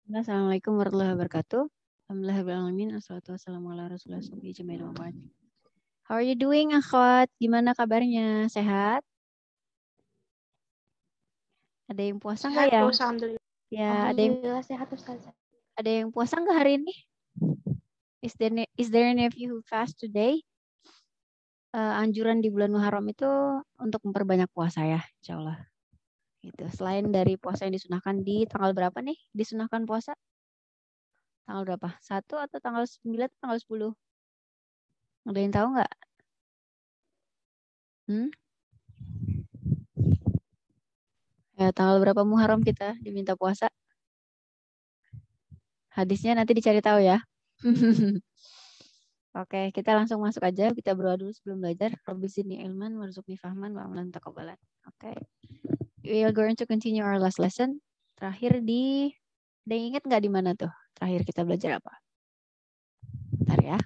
Assalamualaikum warahmatullahi wabarakatuh. Alhamdulillahirrahmanirrahim. Assalatu wassalamu ala rasulillah sallallahu alaihi wasallam. How are you doing, akhwat? Gimana kabarnya? Sehat? Ada yang puasa nggak Sehat, ya? Ustaz, alhamdulillah. Ya, Alhamdulillah sehat, Ustazah. ada yang puasa nggak hari ini? Is there any of you who fast today? Anjuran di bulan Muharram itu untuk memperbanyak puasa ya, insya Allah. Gitu. Selain dari puasa yang disunahkan di tanggal berapa nih? Disunahkan puasa? Tanggal berapa? 1 atau tanggal 9 atau tanggal 10? Ada yang tahu nggak? Ya, tanggal berapa Muharram kita diminta puasa? Hadisnya nanti dicari tahu ya. Oke, kita langsung masuk aja. Kita berdoa dulu sebelum belajar. Rabbi zidni ilman warzuqni fahman wa amalan taqabbalan. Oke. We are going to continue our last lesson. Terakhir ada yang ingat nggak di mana tuh? Terakhir kita belajar apa? Bentar ya.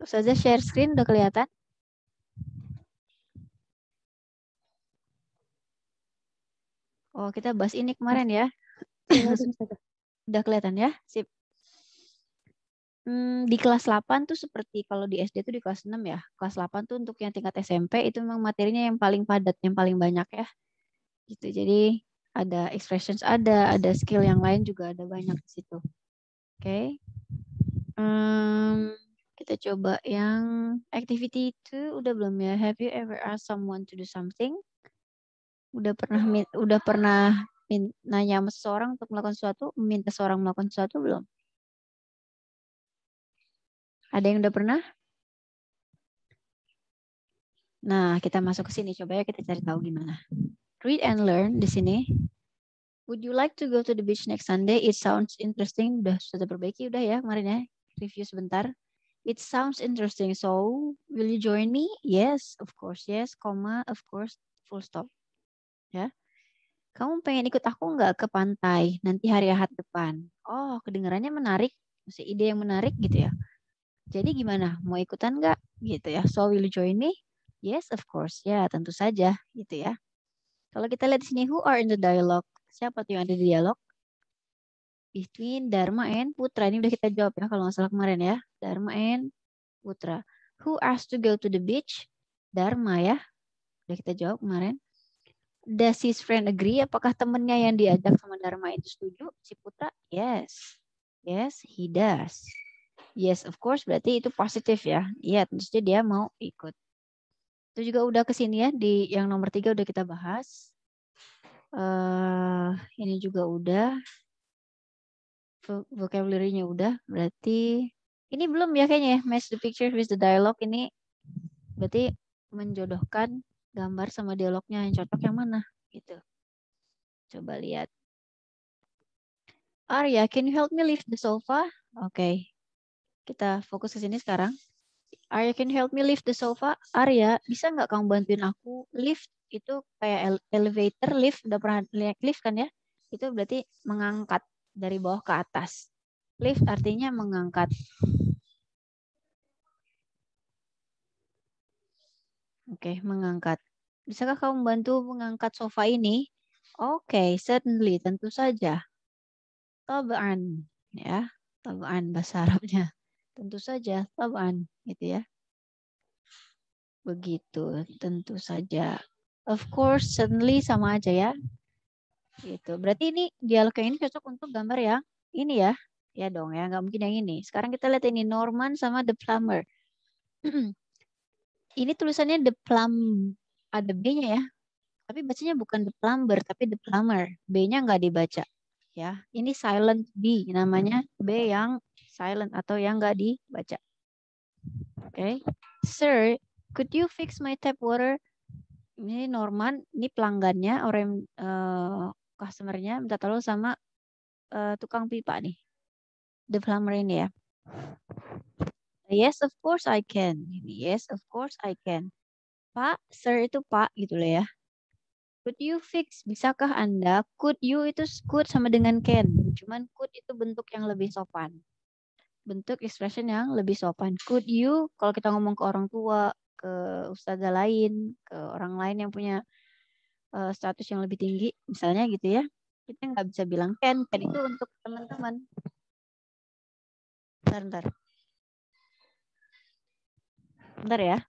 Ustazah share screen udah kelihatan? Oh, kita bahas ini kemarin ya. Udah kelihatan ya? Sip. Di kelas 8 tuh seperti kalau di SD tuh di kelas 6 ya. Kelas 8 tuh untuk yang tingkat SMP itu memang materinya yang paling padat, yang paling banyak ya. Gitu. Jadi ada expressions ada skill yang lain juga ada banyak di situ. Oke. Kita coba yang activity itu udah belum ya? Have you ever asked someone to do something? Udah pernah nanya sama seseorang untuk melakukan sesuatu, meminta seseorang melakukan sesuatu belum? Ada yang udah pernah? Nah, kita masuk ke sini. Coba ya kita cari tahu gimana. Read and learn di sini. Would you like to go to the beach next Sunday? It sounds interesting. Sudah perbaiki udah ya kemarin ya. Review sebentar. It sounds interesting. So, will you join me? Yes, of course. Yes, comma, of course, full stop. Ya. Kamu pengen ikut aku nggak ke pantai nanti hari Ahad depan? Oh, kedengarannya menarik. Masih ide yang menarik gitu ya. Jadi gimana? Mau ikutan nggak? Gitu ya. So, will you join me? Yes, of course. Ya, tentu saja. Gitu ya. Kalau kita lihat di sini, who are in the dialogue? Siapa tuh yang ada di dialog? Between Dharma and Putra. Ini udah kita jawab ya kalau nggak salah kemarin ya. Dharma and Putra. Who asked to go to the beach? Dharma ya. Udah kita jawab kemarin. Does his friend agree? Apakah temennya yang diajak sama Dharma itu setuju? Si Putra? Yes. Yes, he does. Yes, of course. Berarti itu positif ya. Iya, tentu saja dia mau ikut. Itu juga udah kesini ya. Di yang nomor 3 udah kita bahas. Ini juga udah. Vocabulary-nya udah. Berarti ini belum ya kayaknya ya. Match the picture with the dialogue. Ini berarti menjodohkan gambar sama dialognya yang cocok yang mana gitu. Coba lihat. Arya, can you help me lift the sofa? Oke. Kita fokus ke sini sekarang. Arya, can you help me lift the sofa? Arya, bisa nggak kamu bantuin aku lift? Itu kayak elevator, lift. Udah pernah lihat lift kan ya? Itu berarti mengangkat dari bawah ke atas. Lift artinya mengangkat. Oke, mengangkat. Bisakah kamu bantu mengangkat sofa ini? Oke, certainly, tentu saja. Tab'an, ya. Tab'an bahasa Arabnya. Tentu saja, tab'an, gitu ya. Begitu, tentu saja. Of course, certainly sama aja ya. Gitu. Berarti ini dialog yang ini cocok untuk gambar yang ini ya. Ya dong ya, nggak mungkin yang ini. Sekarang kita lihat ini Norman sama The Plumber. Ini tulisannya The Plum, ada B-nya ya. Tapi bacanya bukan The Plumber, tapi The Plumber. B-nya nggak dibaca. Ya, ini silent B, namanya B yang silent atau yang nggak dibaca. Oke. Sir, could you fix my tap water? Ini Norman, ini pelanggannya, orang customer-nya minta tolong sama tukang pipa nih. The plumber ini ya. Yes, of course I can. Yes, of course I can. Pak, sir itu Pak gitu loh ya. Could you fix? Bisakah Anda? Could you itu could sama dengan can. Cuman could itu bentuk yang lebih sopan. Bentuk expression yang lebih sopan. Could you, kalau kita ngomong ke orang tua, ke ustazah lain, ke orang lain yang punya status yang lebih tinggi, misalnya gitu ya. Kita nggak bisa bilang can itu untuk teman-teman. Bentar. Bentar ya.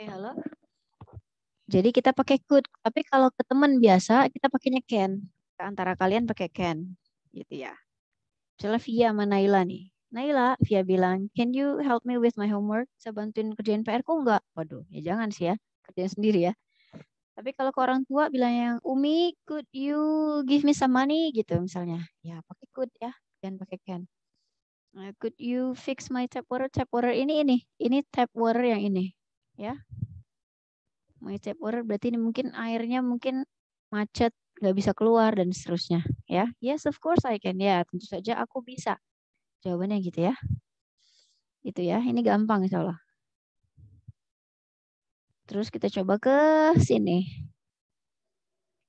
Halo. Jadi kita pakai could, tapi kalau ke teman biasa kita pakainya can. Ke antara kalian pakai can, gitu ya. Misalnya Via sama Naila nih. Naila, Via bilang, can you help me with my homework? Bisa bantuin kerjain PR ku enggak? Waduh, ya jangan sih ya, kerjain sendiri ya. Tapi kalau ke orang tua bilang yang Umi, could you give me some money gitu misalnya. Ya pakai could ya, jangan pakai can. Could you fix my tap water? Tap water ini tap water yang ini, ya. My tap water berarti ini mungkin airnya mungkin macet, nggak bisa keluar dan seterusnya, ya. Yes, of course I can. Ya, tentu saja aku bisa. Jawabannya gitu ya. Itu ya, ini gampang insya Allah. Terus kita coba ke sini.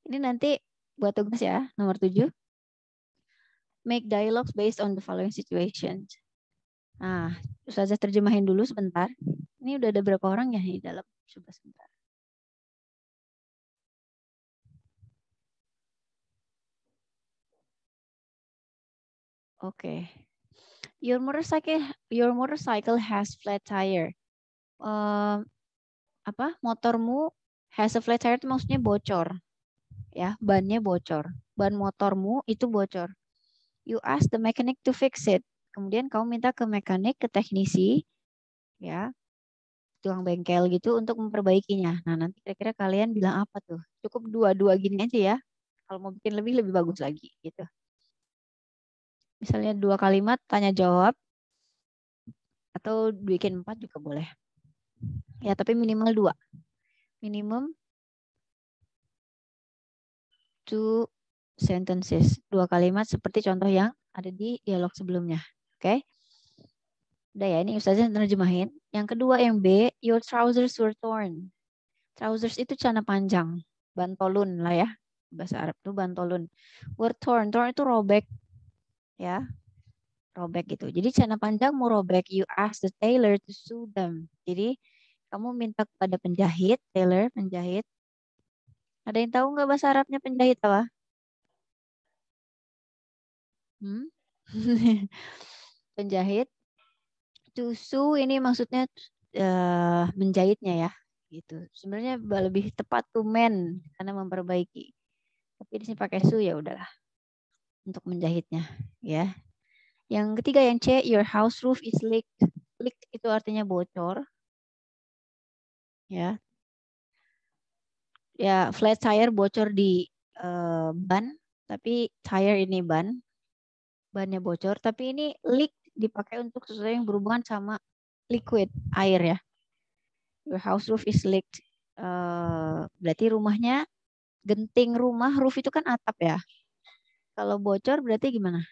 Ini nanti buat tugas ya, nomor 7. Make dialogues based on the following situations. Nah, Ustazah terjemahin dulu sebentar. Ini udah ada berapa orang ya di dalam? Coba sebentar. Oke. Your motorcycle has flat tire. Motormu has a flat tire itu maksudnya bocor. Ya, bannya bocor. Ban motormu itu bocor. You ask the mechanic to fix it. Kemudian kamu minta ke mekanik, ke teknisi, ya, tukang bengkel gitu untuk memperbaikinya. Nah, nanti kira-kira kalian bilang apa tuh? Cukup dua-dua gini aja ya. Kalau mau bikin lebih bagus lagi gitu. Misalnya 2 kalimat tanya jawab atau bikin 4 juga boleh. Ya, tapi minimal 2. Minimum 2 sentences. 2 kalimat seperti contoh yang ada di dialog sebelumnya. Oke? Udah ya, ini Ustazah nerjemahin. Yang kedua yang B, your trousers were torn. Trousers itu celana panjang. Bantolun lah ya. Bahasa Arab itu bantolun. Were torn. Torn itu robek. Ya. Robek gitu. Jadi celana panjang mau robek. You ask the tailor to sew them. Jadi kamu minta kepada penjahit. Tailor, penjahit. Ada yang tahu nggak bahasa Arabnya penjahit apa? Hmm? Penjahit. To sew ini maksudnya menjahitnya ya. Gitu. Sebenarnya lebih tepat to mend karena memperbaiki. Tapi di sini pakai sew ya udahlah untuk menjahitnya ya. Yang ketiga yang C, your house roof is leaked. Leaked itu artinya bocor. Ya. Ya, flat tire bocor di ban, tapi tire ini bannya bocor, tapi ini leak dipakai untuk sesuatu yang berhubungan sama liquid, air ya. Your house roof is leaked. Berarti rumahnya, genting rumah, roof itu kan atap ya. Kalau bocor berarti gimana?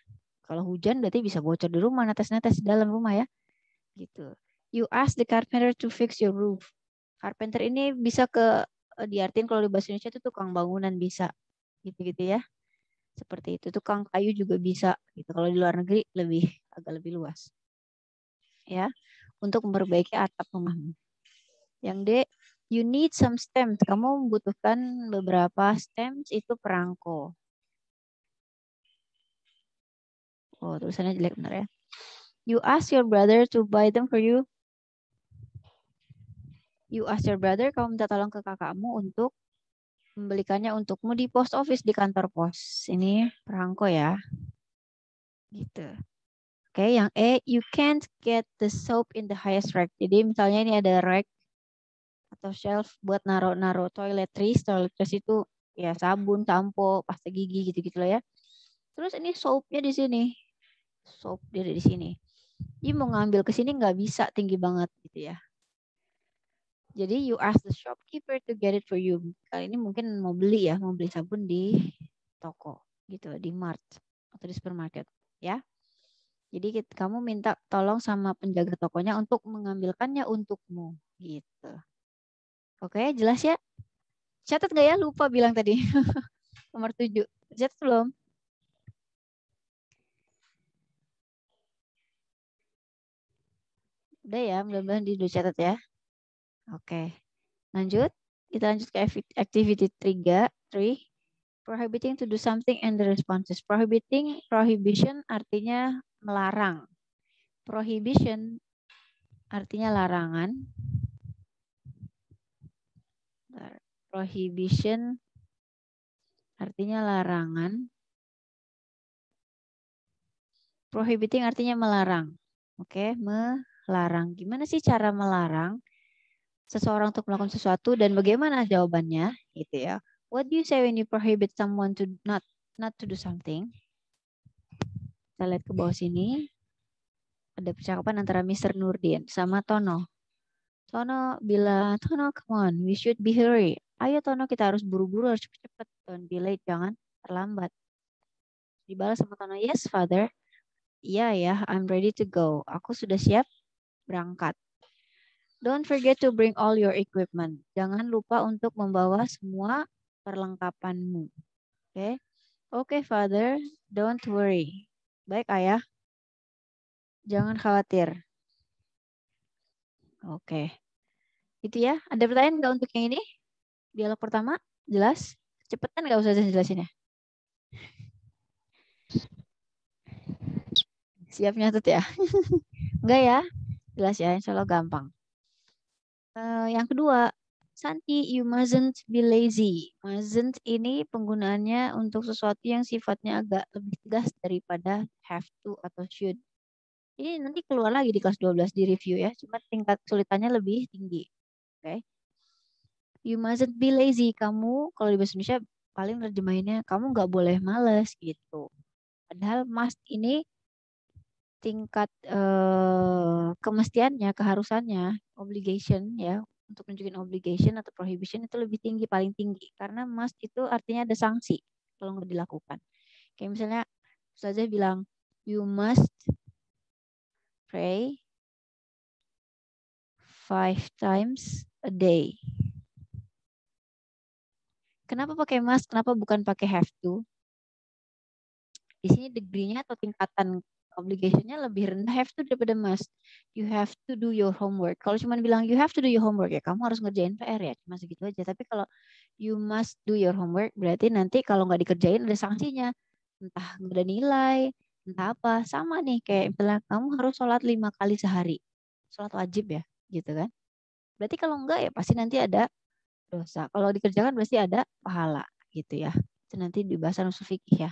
Kalau hujan berarti bisa bocor di rumah, netes-netes di dalam rumah ya. Gitu. You ask the carpenter to fix your roof. Carpenter ini bisa diartin kalau di bahasa Indonesia itu tukang bangunan bisa. Gitu-gitu ya. Seperti itu. Tukang kayu juga bisa. Gitu. Kalau di luar negeri agak lebih luas. Ya. Untuk memperbaiki atap rumahmu. Yang D, you need some stems. Kamu membutuhkan beberapa stems itu perangko. Oh, tulisannya jelek benar ya. You ask your brother to buy them for you. You ask your brother, kamu minta tolong ke kakakmu untuk membelikannya untukmu di post office, di kantor pos. Ini perangko ya. Gitu. Oke, yang E, you can't get the soap in the highest rack. Jadi misalnya ini ada rack atau shelf buat naruh toiletries. Toiletries itu ya sabun, sampo, pasta gigi gitu-gitu lah ya. Terus ini soapnya di sini. Soap dia ada di sini. Jadi mau ngambil ke sini nggak bisa, tinggi banget gitu ya. Jadi you ask the shopkeeper to get it for you. Kali ini mungkin mau beli sabun di toko gitu, di mart atau di supermarket ya. Jadi kamu minta tolong sama penjaga tokonya untuk mengambilkannya untukmu gitu. Oke, jelas ya? Catat nggak ya? Lupa bilang tadi. Nomor 7. Catat belum? Udah ya, mudah-mudahan di catat ya. Oke. Lanjut. Kita lanjut ke activity 3. Prohibiting to do something and the responses. Prohibition artinya melarang. Prohibition artinya larangan. Prohibition artinya larangan. Prohibiting artinya melarang. Oke, melarang. Gimana sih cara melarang seseorang untuk melakukan sesuatu dan bagaimana jawabannya? Gitu ya. What do you say when you prohibit someone to not to do something? Kita lihat ke bawah sini. Ada percakapan antara Mr. Nurdin sama Tono. Tono bilang, Tono, come on, we should be hurry. Ayo Tono, kita harus buru-buru, harus cepet-cepet. Don't be late, jangan terlambat. Dibalas sama Tono, yes, father. Iya ya, I'm ready to go. Aku sudah siap berangkat. Don't forget to bring all your equipment. Jangan lupa untuk membawa semua perlengkapanmu. Oke, Oke, father. Don't worry. Baik, ayah. Jangan khawatir. Oke. Itu ya. Ada pertanyaan nggak untuk yang ini? Dialog pertama, jelas? Cepetan nggak usah jelasin ya? Siap nyatet ya? Enggak ya? Jelas ya, insya Allah gampang. Yang kedua, Santi, you mustn't be lazy. Mustn't ini penggunaannya untuk sesuatu yang sifatnya agak lebih tegas daripada have to atau should. Ini nanti keluar lagi di kelas 12 di review ya. Cuma tingkat kesulitannya lebih tinggi. Oke. You mustn't be lazy. Kamu kalau di bahasa Indonesia paling terjemahinnya kamu nggak boleh males gitu. Padahal must ini tingkat kemestiannya, keharusannya, obligation ya, untuk nunjukin obligation atau prohibition itu lebih tinggi, paling tinggi. Karena must itu artinya ada sanksi kalau nggak dilakukan. Kayak misalnya Ustazah bilang, you must pray 5 times a day. Kenapa pakai must? Kenapa bukan pakai have to? Di sini degree-nya atau tingkatan obligation-nya lebih rendah have to daripada must. You have to do your homework. Kalau cuma bilang you have to do your homework ya kamu harus ngerjain PR ya cuma segitu aja. Tapi kalau you must do your homework berarti nanti kalau nggak dikerjain ada sanksinya. Entah nggak ada nilai, entah apa. Sama nih kayak misalnya kamu harus sholat 5 kali sehari. Sholat wajib ya gitu kan. Berarti kalau enggak ya pasti nanti ada dosa. Kalau dikerjakan pasti ada pahala gitu ya. Itu nanti di bahasan usul fikih ya.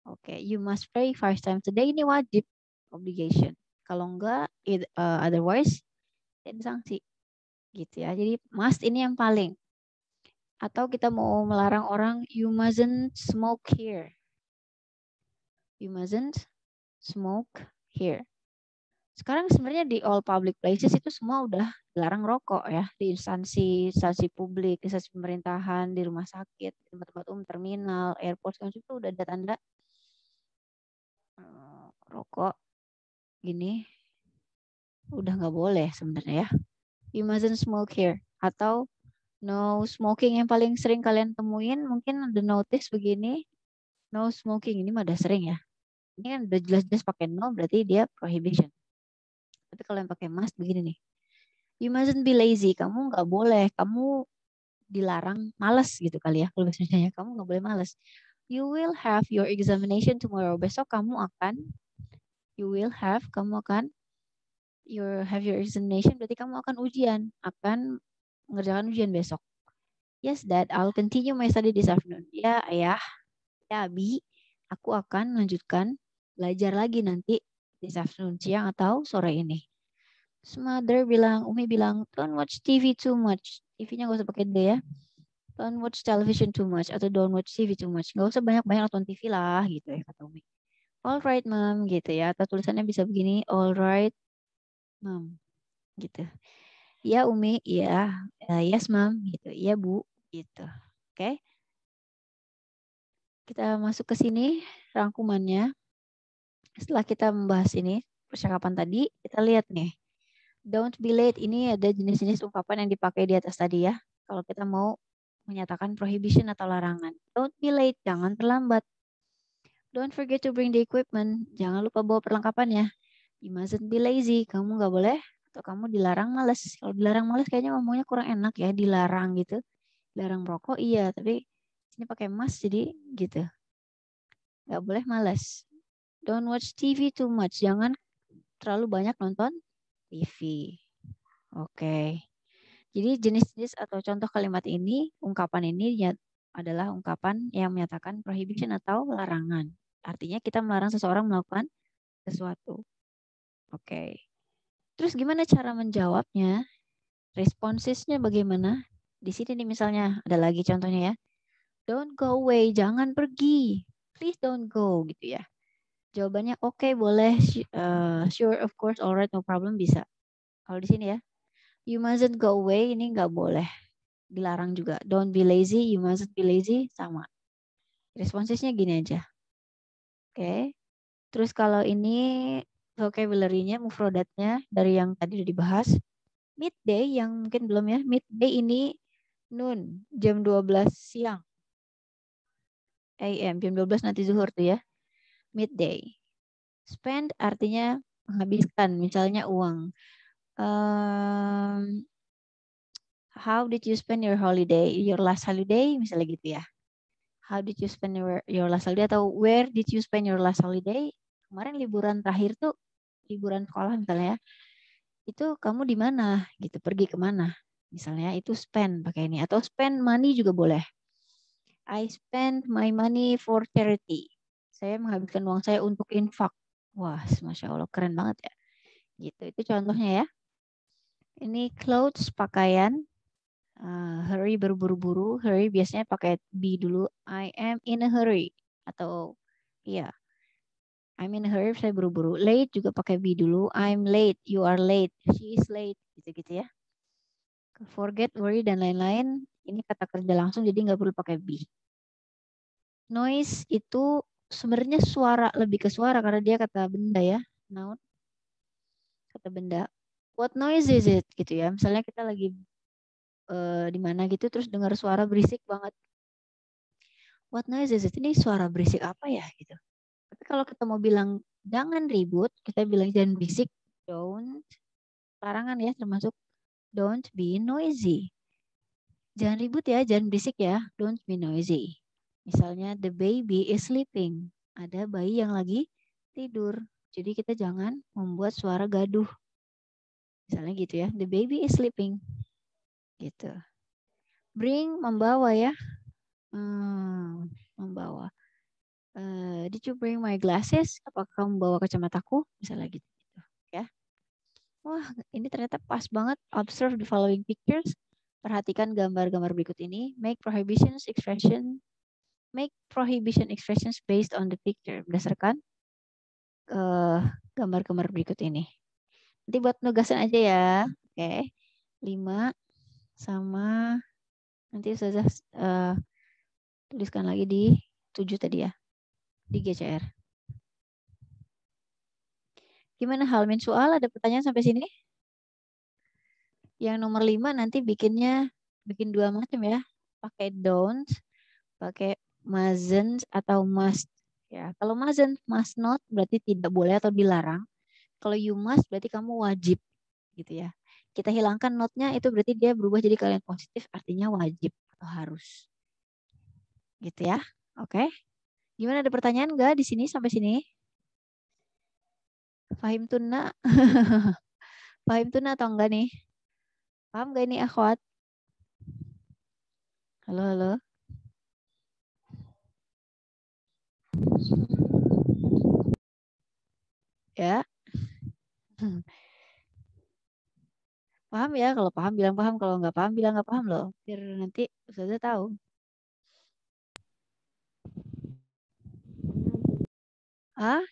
Oke, you must pray 5 times a day. Ini wajib, obligation. Kalau enggak, otherwise, ada sanksi. Gitu ya. Jadi must ini yang paling. Atau kita mau melarang orang, you mustn't smoke here. You mustn't smoke here. Sekarang sebenarnya di all public places itu semua udah dilarang rokok ya. Di instansi publik, instansi pemerintahan, di rumah sakit, di tempat-tempat umum, terminal, airport, itu udah ada tanda rokok gini udah nggak boleh sebenarnya ya. You mustn't smoke here. Atau no smoking yang paling sering kalian temuin mungkin ada notice begini. No smoking ini mah udah sering ya. Ini kan udah jelas-jelas pakai no berarti dia prohibition. Tapi kalau yang pakai must begini nih. You mustn't be lazy. Kamu nggak boleh. Kamu dilarang malas gitu kali ya. Kalau biasanya kamu nggak boleh malas. You will have your examination tomorrow. Besok kamu akan have your examination berarti kamu akan ujian, akan mengerjakan ujian besok. Yes, Dad, I'll continue my study this afternoon. Ya, Ayah. Ya, Abi, aku akan lanjutkan belajar lagi nanti this afternoon, siang atau sore ini. Umi bilang, don't watch TV too much. TV-nya gak usah pakai D ya. Don't watch television too much atau don't watch TV too much. Gak usah banyak-banyak nonton TV lah gitu ya kata Umi. Alright, Mom, gitu ya. Atau tulisannya bisa begini, alright, Mom, gitu. Iya Umi, iya, yes Mom, gitu. Iya Bu, gitu. Oke. Kita masuk ke sini rangkumannya. Setelah kita membahas ini percakapan tadi, kita lihat nih Don't be late. Ini ada jenis-jenis ungkapan yang dipakai di atas tadi ya. Kalau kita mau menyatakan prohibition atau larangan. Don't be late. Jangan terlambat. Don't forget to bring the equipment. Jangan lupa bawa perlengkapannya. You mustn't be lazy. Kamu nggak boleh atau kamu dilarang males. Kalau dilarang males kayaknya ngomongnya kurang enak ya. Dilarang gitu. Dilarang merokok iya. Tapi ini pakai must jadi gitu. Nggak boleh males. Don't watch TV too much. Jangan terlalu banyak nonton TV. Oke. Jadi jenis-jenis atau contoh kalimat ini, ungkapan ini adalah ungkapan yang menyatakan prohibition atau larangan. Artinya kita melarang seseorang melakukan sesuatu. Oke. Terus gimana cara menjawabnya? Responsesnya bagaimana? Di sini nih misalnya ada lagi contohnya ya. Don't go away, jangan pergi. Please don't go gitu ya. Jawabannya oke, boleh, sure, of course, alright, no problem bisa. Kalau di sini ya, you mustn't go away ini nggak boleh, dilarang juga. Don't be lazy, you mustn't be lazy sama. Responsesnya gini aja. Oke. Terus kalau ini vocabulary-nya, mufrodatnya dari yang tadi udah dibahas. Midday yang mungkin belum ya. Midday ini noon, jam 12 siang. AM, jam 12 nanti zuhur tuh ya. Midday. Spend artinya menghabiskan, misalnya uang. How did you spend your holiday? Your last holiday, misalnya gitu ya. How did you spend your last holiday? Atau where did you spend your last holiday? Kemarin liburan terakhir tuh, liburan sekolah misalnya ya. Itu kamu di mana? Gitu, pergi kemana? Misalnya itu spend pakai ini. Atau spend money juga boleh. I spend my money for charity. Saya menghabiskan uang saya untuk infak. Wah, Masya Allah, keren banget ya. Gitu, itu contohnya ya. Ini clothes, pakaian. Hurry, berburu-buru. Hurry biasanya pakai be dulu. I am in a hurry. Atau iya, I'm in a hurry, saya buru-buru. Late juga pakai be dulu. I'm late, you are late, she is late. Gitu-gitu ya. Forget, worry, dan lain-lain. Ini kata kerja langsung, jadi nggak perlu pakai be. Noise itu sebenarnya suara, lebih ke suara karena dia kata benda ya. Noun, kata benda. What noise is it? Gitu ya. Misalnya kita lagi di mana gitu terus dengar suara berisik banget. What noise is it? Ini suara berisik apa ya gitu. Tapi kalau kita mau bilang jangan ribut, kita bilang jangan berisik. Don't. Larangan ya termasuk don't be noisy. Jangan ribut ya, jangan berisik ya. Don't be noisy. Misalnya the baby is sleeping. Ada bayi yang lagi tidur. Jadi kita jangan membuat suara gaduh. Misalnya gitu ya. The baby is sleeping. Gitu. Bring, membawa ya. Membawa. Did you bring my glasses? Apakah kamu bawa kacamataku? Misalnya gitu. Ya. Wah, ini ternyata pas banget. Observe the following pictures. Perhatikan gambar-gambar berikut ini. Make prohibition expressions based on the picture. Berdasarkan gambar-gambar berikut ini. Nanti buat nugasan aja ya. Oke. 5 sama nanti Ustazah tuliskan lagi di 7 tadi ya. Di GCR. Gimana hal min soal? Ada pertanyaan sampai sini? Yang nomor 5 nanti bikin 2 macam ya. Pakai don't, pakai mustn't atau must. Ya, kalau mustn't, must not berarti tidak boleh atau dilarang. Kalau you must berarti kamu wajib gitu ya. Kita hilangkan not-nya itu berarti dia berubah jadi kalimat positif artinya wajib atau harus. Gitu ya. Oke. Gimana, ada pertanyaan enggak di sini sampai sini? Fahim tuna? Fahim tuna atau enggak nih? Paham enggak ini akhwat? Halo, halo. Ya. Paham ya? Kalau paham bilang paham, kalau nggak paham bilang nggak paham loh. Biar nanti Ustazah tahu.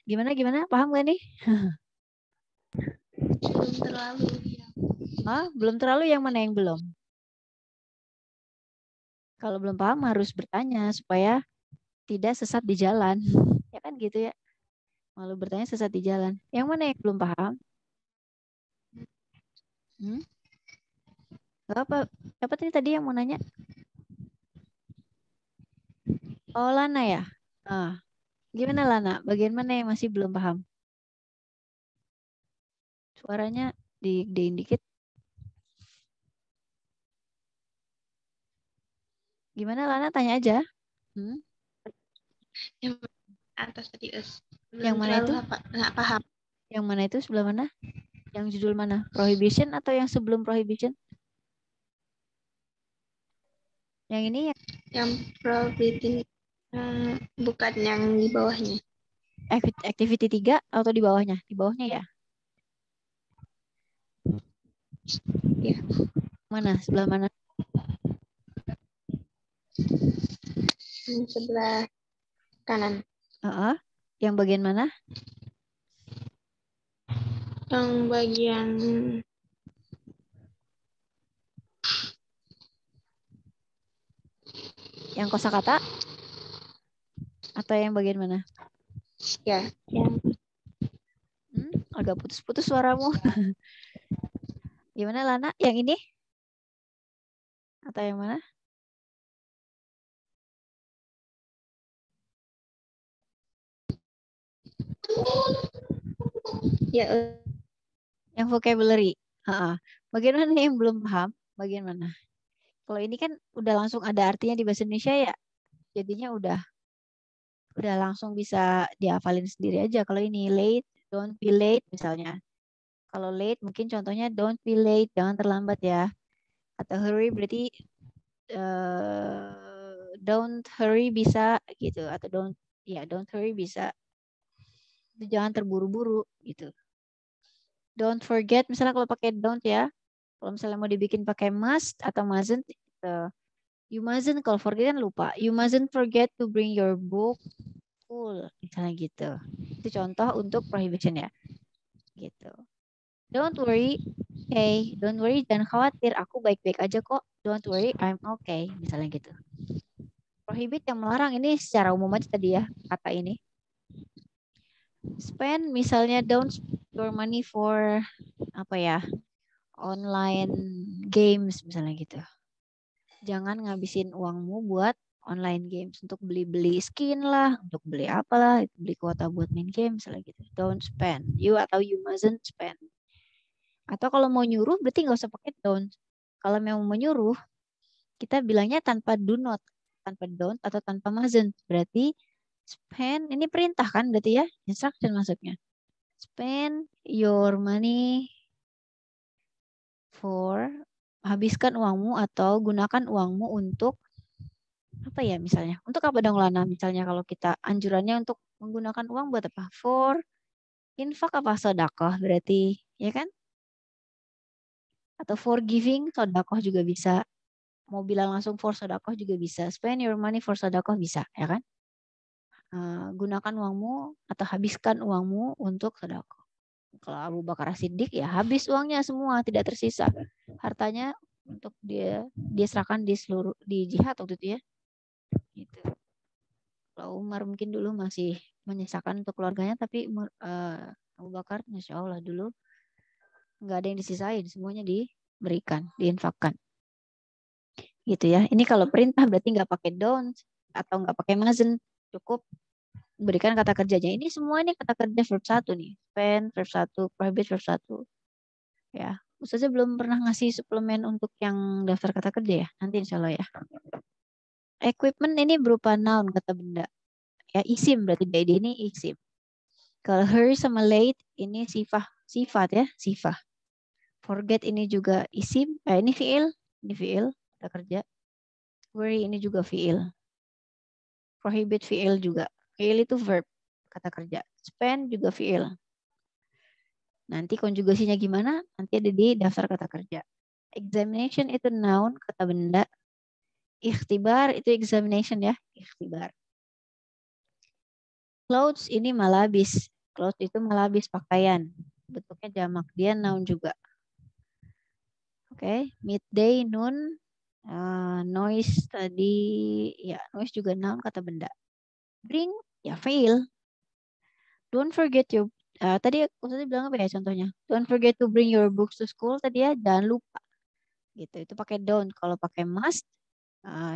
Gimana? Paham gak nih? Belum terlalu. Belum terlalu, yang mana yang belum? Kalau belum paham harus bertanya supaya tidak sesat di jalan. Ya kan gitu ya. Malu bertanya sesat di jalan. Yang mana yang belum paham? Gak apa. Siapa tadi yang mau nanya? Oh, Lana ya? Gimana Lana? Bagian mana yang masih belum paham? Suaranya digedein dikit. Gimana Lana? Tanya aja. Yang atas tadi Yang mana itu? Nggak paham. Yang mana itu? Sebelah mana? Yang judul mana? Prohibition atau yang sebelum prohibition? Yang ini ya? Yang prohibiting bukan yang di bawahnya. Activity 3 atau di bawahnya? Di bawahnya ya? Ya. Mana? Sebelah mana? Sebelah kanan. Yang bagian mana? Yang bagian Yang kosakata? Atau yang bagian mana? ya, yang agak putus-putus suaramu. Gimana Lana? Yang ini? Atau yang mana? ya, Yang vocabulary. Bagian mana yang belum paham? Bagian mana? Kalau ini kan udah langsung ada artinya di bahasa Indonesia ya. Jadinya udah langsung bisa dihafalin sendiri aja. Kalau ini late, don't be late misalnya. Kalau late mungkin contohnya don't be late, jangan terlambat ya. Atau hurry berarti don't hurry bisa gitu. Atau don't hurry bisa. Itu jangan terburu-buru gitu. Don't forget misalnya kalau pakai don't ya. Kalau misalnya mau dibikin pakai must atau mustn't, you mustn't, kalau forget kan lupa. You mustn't forget to bring your book full, misalnya gitu. Itu contoh untuk prohibition ya. Gitu. Don't worry, okay. Don't worry, jangan khawatir. Aku baik-baik aja kok. Don't worry, I'm okay. Misalnya gitu. Prohibit yang melarang ini secara umum aja tadi ya, kata ini. Spend, misalnya don't spend your money for apa ya, online games misalnya gitu. Jangan ngabisin uangmu buat online games untuk beli-beli skin lah, untuk beli apalah, beli kuota buat main game misalnya gitu. Don't spend. You atau you mustn't spend. Atau kalau mau nyuruh berarti nggak usah pakai don't. Kalau memang menyuruh, kita bilangnya tanpa do not, tanpa don't atau tanpa mustn't. Berarti spend, ini perintah kan berarti ya, instruction masuknya. Spend your money for, habiskan uangmu atau gunakan uangmu untuk apa ya misalnya? Untuk apa dong Lana? Misalnya kalau kita anjurannya untuk menggunakan uang buat apa? For infak apa sedekah berarti, ya kan? Atau for giving, sedekah juga bisa. Mau bilang langsung for sedekah juga bisa. Spend your money for sedekah bisa, ya kan? Gunakan uangmu atau habiskan uangmu untuk sedekah. Kalau Abu Bakar Siddiq ya habis uangnya semua, tidak tersisa. Hartanya untuk dia serahkan di jihad waktu itu ya. Gitu. Kalau Umar mungkin dulu masih menyisakan untuk keluarganya, tapi Abu Bakar, Masya Allah dulu nggak ada yang disisain, semuanya diberikan, diinfakkan. Gitu ya. Ini kalau perintah berarti nggak pakai don't atau nggak pakai mustn't, cukup berikan kata kerjanya. Ini semua ini kata kerja verb 1 nih. Spend verb 1, prohibit verb 1. Ya. Ustazah belum pernah ngasih suplemen untuk yang daftar kata kerja ya. Nanti insya Allah ya. Equipment ini berupa noun, kata benda. Ya, isim berarti dia ini isim. Kalau her sama late ini sifat ya, sifat. Forget ini juga isim, ini fiil, kata kerja. Worry ini juga fiil. Prohibit fiil juga. Fiil itu verb, kata kerja. Spend juga fiil. Nanti konjugasinya gimana? Nanti ada di daftar kata kerja. Examination itu noun, kata benda. Ikhtibar itu examination ya, ikhtibar. Clothes ini malabis. Clothes itu malabis pakaian. Bentuknya jamak, dia noun juga. Oke, midday, noon, noise tadi, ya noise juga noun, kata benda. Bring, ya fail. Don't forget Tadi Ustazah bilang apa ya contohnya? Don't forget to bring your books to school tadi ya, jangan lupa. Gitu. Itu pakai don't. Kalau pakai must,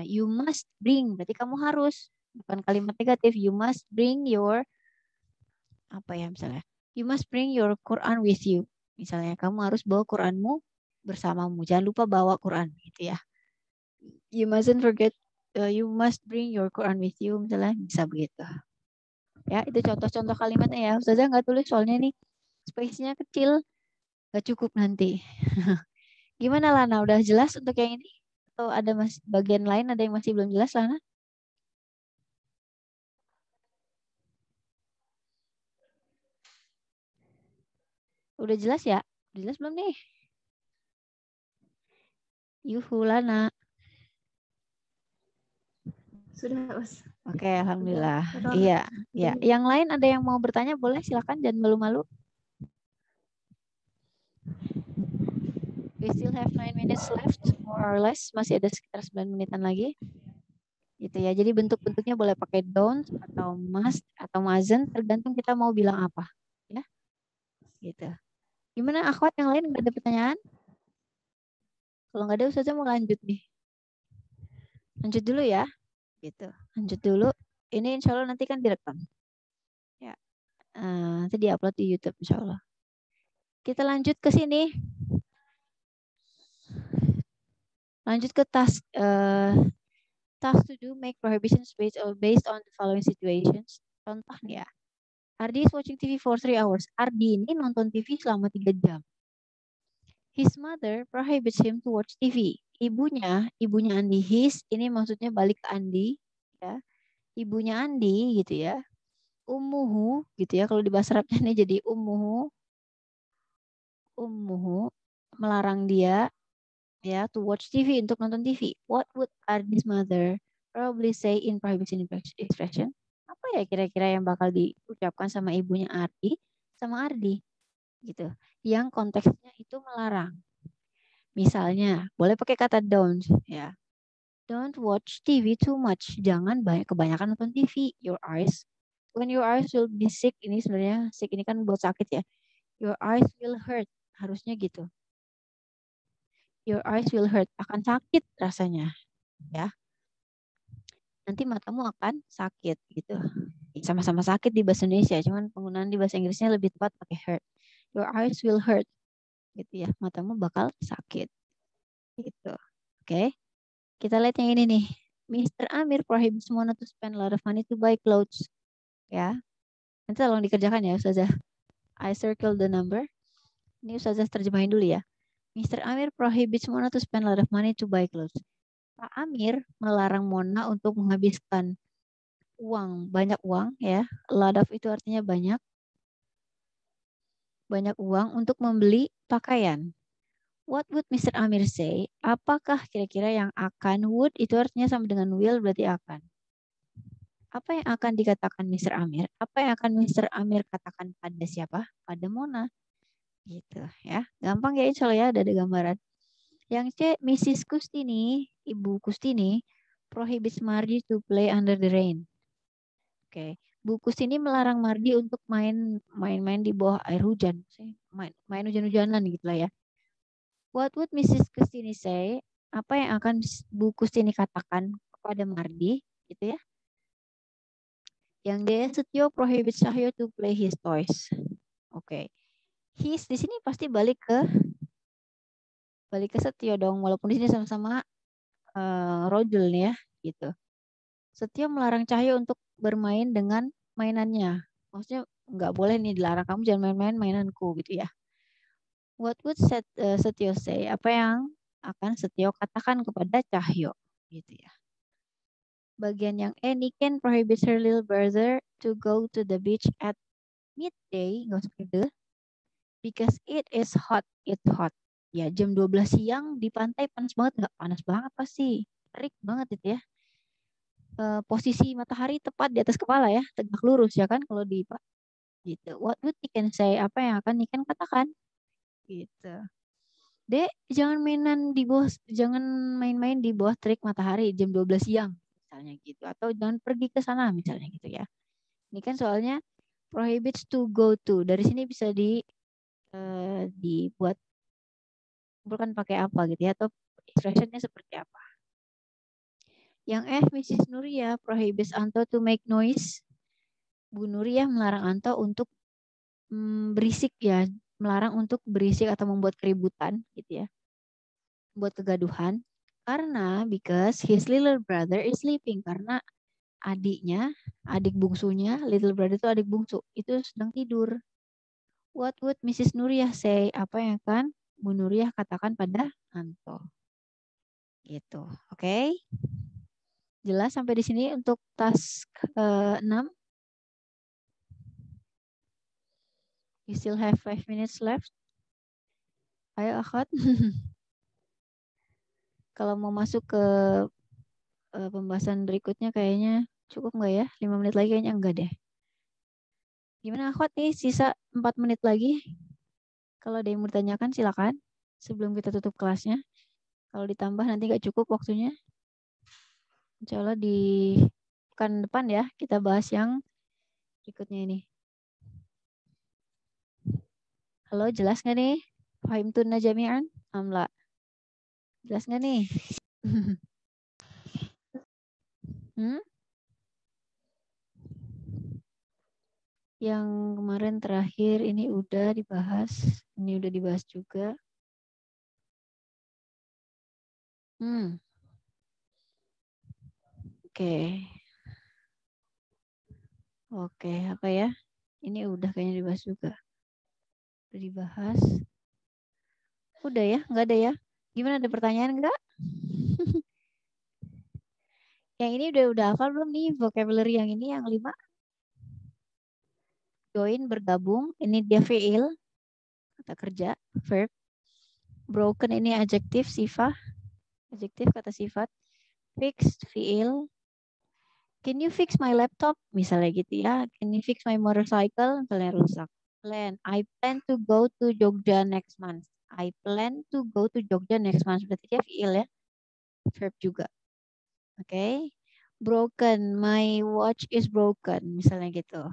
you must bring. Berarti kamu harus. Bukan kalimat negatif. You must bring your apa ya misalnya? You must bring your Quran with you. Misalnya kamu harus bawa Quranmu bersamamu. Jangan lupa bawa Quran gitu ya. You mustn't forget. You must bring your Quran with you. Misalnya bisa begitu. Ya, itu contoh-contoh kalimatnya ya. Ustazah nggak tulis soalnya nih space-nya kecil. Nggak cukup nanti. Gimana Lana? Udah jelas untuk yang ini? Atau ada bagian lain ada yang masih belum jelas Lana? Udah jelas ya? Udah jelas belum nih? Yuhu Lana. Sudah, Us. Oke, alhamdulillah. Sudah. Iya, ya. Yang lain ada yang mau bertanya boleh silakan jangan malu-malu. We still have 9 minutes left, more or less. Masih ada sekitar 9 menitan lagi. Gitu ya. Jadi bentuk-bentuknya boleh pakai don't atau must atau mustn't, tergantung kita mau bilang apa. Ya. Gitu. Gimana akhwat yang lain nggak ada pertanyaan? Kalau nggak ada Ustazah mau lanjut nih. Lanjut dulu ya. Gitu. Lanjut dulu. Ini insya Allah nanti kan direkam. Ya. Nanti diupload di YouTube insya Allah. Kita lanjut ke sini. Lanjut ke task to do make prohibitions based on the following situations. Contoh nih ya. Ardi is watching TV for 3 hours. Ardi ini nonton TV selama 3 jam. His mother prohibits him to watch TV. Ibunya Andi, his ini maksudnya balik ke Andi ya. Ibunya Andi gitu ya. Ummuhu gitu ya. Kalau di bahasa Arabnya ini jadi ummuhu melarang dia ya to watch TV untuk nonton TV. What would Ardi's mother probably say in prohibition expression? Apa ya kira-kira yang bakal diucapkan sama ibunya Ardi sama Ardi gitu. Yang konteksnya itu melarang. Misalnya, boleh pakai kata don't ya. Don't watch TV too much. Jangan kebanyakan nonton TV. When your eyes will be sick, ini sebenarnya sick ini kan buat sakit ya. Your eyes will hurt. Harusnya gitu. Your eyes will hurt. Akan sakit rasanya. Ya. Nanti matamu akan sakit gitu. Sama-sama sakit di bahasa Indonesia, cuman penggunaan di bahasa Inggrisnya lebih tepat pakai hurt. Your eyes will hurt. Gitu ya. Matamu bakal sakit. Gitu. Oke. Kita lihat yang ini nih. Mr. Amir prohibits Mona to spend a lot of money to buy clothes. Ya. Nanti tolong dikerjakan ya Ustazah. I circle the number. Ini Ustazah terjemahin dulu ya. Mr. Amir prohibits Mona to spend a lot of money to buy clothes. Pak Amir melarang Mona untuk menghabiskan uang, banyak uang ya. A lot of itu artinya banyak. Banyak uang untuk membeli pakaian. What would Mr. Amir say? Apakah kira-kira yang akan? Would itu artinya sama dengan will berarti akan. Apa yang akan dikatakan Mr. Amir? Apa yang akan Mr. Amir katakan pada siapa? Pada Mona. Gitu ya. Gampang ya insya Allah ya, ada gambaran. Yang C, Mrs. Kustini, Ibu Kustini, prohibits Mardi to play under the rain. Oke. Bu Kustini melarang Mardi untuk main-main di bawah air hujan. Main hujan-hujanan gitu lah ya. What would Mrs. Kustini say? Apa yang akan Bu Kustini katakan kepada Mardi? Gitu ya. Yang D, Setio prohibits Cahyo to play his toys. Oke. His di sini pasti balik ke Setio dong, walaupun di sini sama-sama Rojul nih ya, gitu. Setio melarang Cahyo untuk bermain dengan mainannya. Maksudnya nggak boleh nih dilarang, kamu jangan main-main mainanku gitu ya. What would Setio say? Apa yang akan Setio katakan kepada Cahyo gitu ya. Bagian yang E, Niken prohibits her little brother to go to the beach at midday, nggak usah pakai because it is hot, it's hot. Ya, jam 12 siang di pantai panas banget, nggak panas banget pasti. Terik banget itu ya. Posisi matahari tepat di atas kepala ya, tegak lurus ya kan kalau di gitu. What would Niken say? Apa yang akan Niken katakan? Gitu. Dek, jangan main-main di bawah terik matahari jam 12 siang misalnya gitu, atau jangan pergi ke sana misalnya gitu ya. Ini kan soalnya Prohibits to go to. Dari sini bisa dibuat bukan pakai apa gitu ya, atau expressionnya seperti apa. Yang F, Mrs. Nuria prohibits Anto to make noise. Bu Nuria melarang Anto untuk berisik ya, melarang untuk berisik atau membuat keributan gitu ya, buat kegaduhan. Karena because his little brother is sleeping, karena adik bungsunya, little brother itu adik bungsu, itu sedang tidur. What would Mrs. Nuria say? Apa yang akan Bu Nuria katakan pada Anto? Gitu, oke? Jelas sampai di sini untuk task 6. You still have 5 minutes left. Ayo akhwat. Kalau mau masuk ke pembahasan berikutnya kayaknya cukup nggak ya? 5 menit lagi kayaknya enggak deh. Gimana akhwat nih? Sisa 4 menit lagi. Kalau ada yang mau ditanyakan silakan sebelum kita tutup kelasnya. Kalau ditambah nanti nggak cukup waktunya. Insya Allah di pekan depan ya kita bahas yang berikutnya ini. Halo, jelas nggak nih? Fahimtunna jami'an? Amla. Jelas nggak nih? Yang kemarin terakhir ini udah dibahas. Ini udah dibahas juga. Oke. Oke, apa ya? Ini udah kayaknya dibahas juga. Udah dibahas. Udah ya? Nggak ada ya? Gimana, ada pertanyaan nggak? Yang ini udah hafal belum nih vocabulary yang ini, yang 5? Join, bergabung. Ini dia fi'il, kata kerja, verb. Broken ini adjektif, sifat. Adjektif, kata sifat. Fixed, fi'il. Can you fix my laptop? Misalnya gitu ya. Can you fix my motorcycle? Misalnya rusak. Plan. I plan to go to Jogja next month. I plan to go to Jogja next month. Berarti dia fi'il ya. Verb juga. Oke. Okay. Broken. My watch is broken. Misalnya gitu.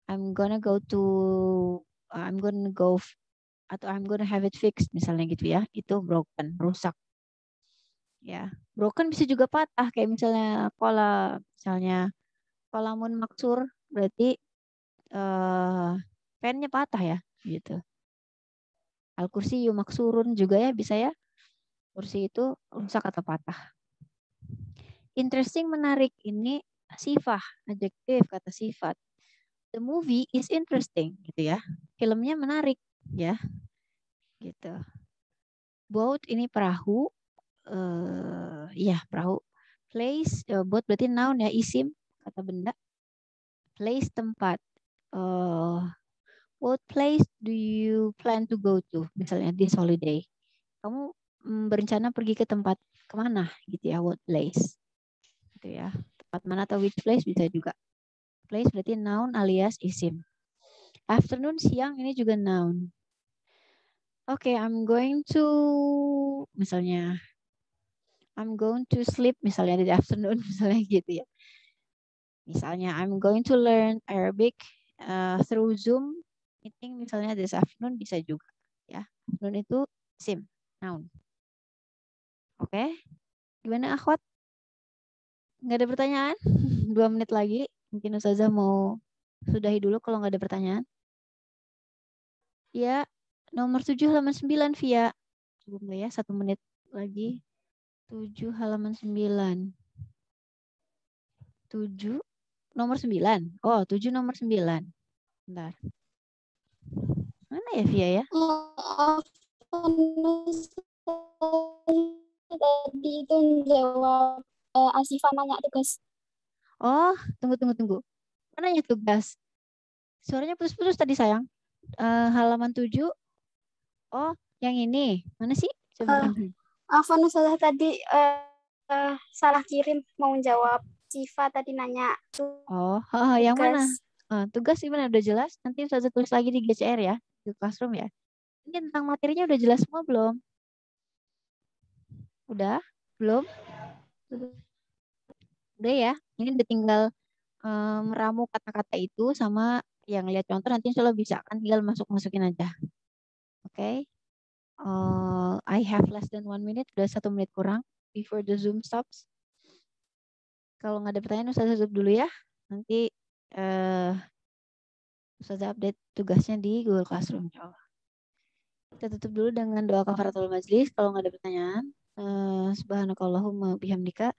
I'm gonna go atau I'm gonna have it fixed. Misalnya gitu ya. Itu broken. Rusak. Ya. Broken bisa juga patah. Kayak misalnya kolamun maksur. Berarti pennya patah ya. Gitu. Al-kursi maksurun juga ya. Bisa ya. Kursi itu rusak atau patah. Interesting, menarik. Ini sifat, adjektif, kata sifat. The movie is interesting, gitu ya. Filmnya menarik, ya. Gitu. Boat ini perahu. Ya, perahu. Place, boat berarti noun ya, isim, kata benda. Place, tempat. What place do you plan to go to? Misalnya this holiday. Kamu berencana pergi ke tempat kemana, gitu ya, what place. Gitu ya. Tempat mana atau which place bisa juga. Place berarti noun alias isim. Afternoon, siang, ini juga noun. Oke, I'm going to, misalnya, I'm going to sleep, misalnya di afternoon, misalnya gitu ya. Misalnya, I'm going to learn Arabic through Zoom meeting, misalnya this afternoon, bisa juga. Ya, afternoon itu isim, noun. Oke, gimana akhwat? Nggak ada pertanyaan? 2 menit lagi. Mungkin Ustazah mau sudahi dulu kalau nggak ada pertanyaan. Ya, nomor 7 halaman 9 via. Coba ya, 1 menit lagi. 7 halaman 9. 7 nomor 9. Oh, 7 nomor 9. Bentar. Mana ya via ya? Tadi itu jawab Asifah nanya tugas. Oh, tunggu. Mana ya tugas? Suaranya putus-putus tadi sayang. Halaman 7. Oh, yang ini. Mana sih? Coba. Afwan Ustazah tadi salah kirim, mau jawab Siva tadi nanya Oh, yang mana? Tugas gimana? Udah jelas? Nanti Ustazah tulis lagi di GCR ya, di Classroom ya. Ini tentang materinya udah jelas semua belum? Udah? Belum? Udah ya? Ini udah tinggal meramu kata-kata itu sama yang lihat contoh nanti insya Allah bisa kan tinggal masukin aja. Oke. I have less than 1 minute, udah 1 menit kurang before the Zoom stops. Kalau nggak ada pertanyaan Ustazah tutup dulu ya. Nanti Ustazah update tugasnya di Google Classroom insya Allah. Kita tutup dulu dengan doa kafaratul majlis. Kalau nggak ada pertanyaan, subhanakallahumma bihamdika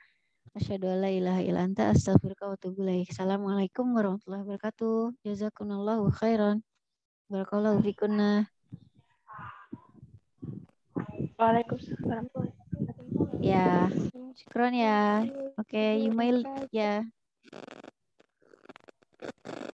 asyhadu an la ilaha illa anta astaghfiruka wa atubu ilaik. Assalamualaikum warahmatullahi wabarakatuh. Jazakumullahu khairan. Barakallahu fikunna. Waalaikumsalam. Ya, syukron ya. Oke, you may ya.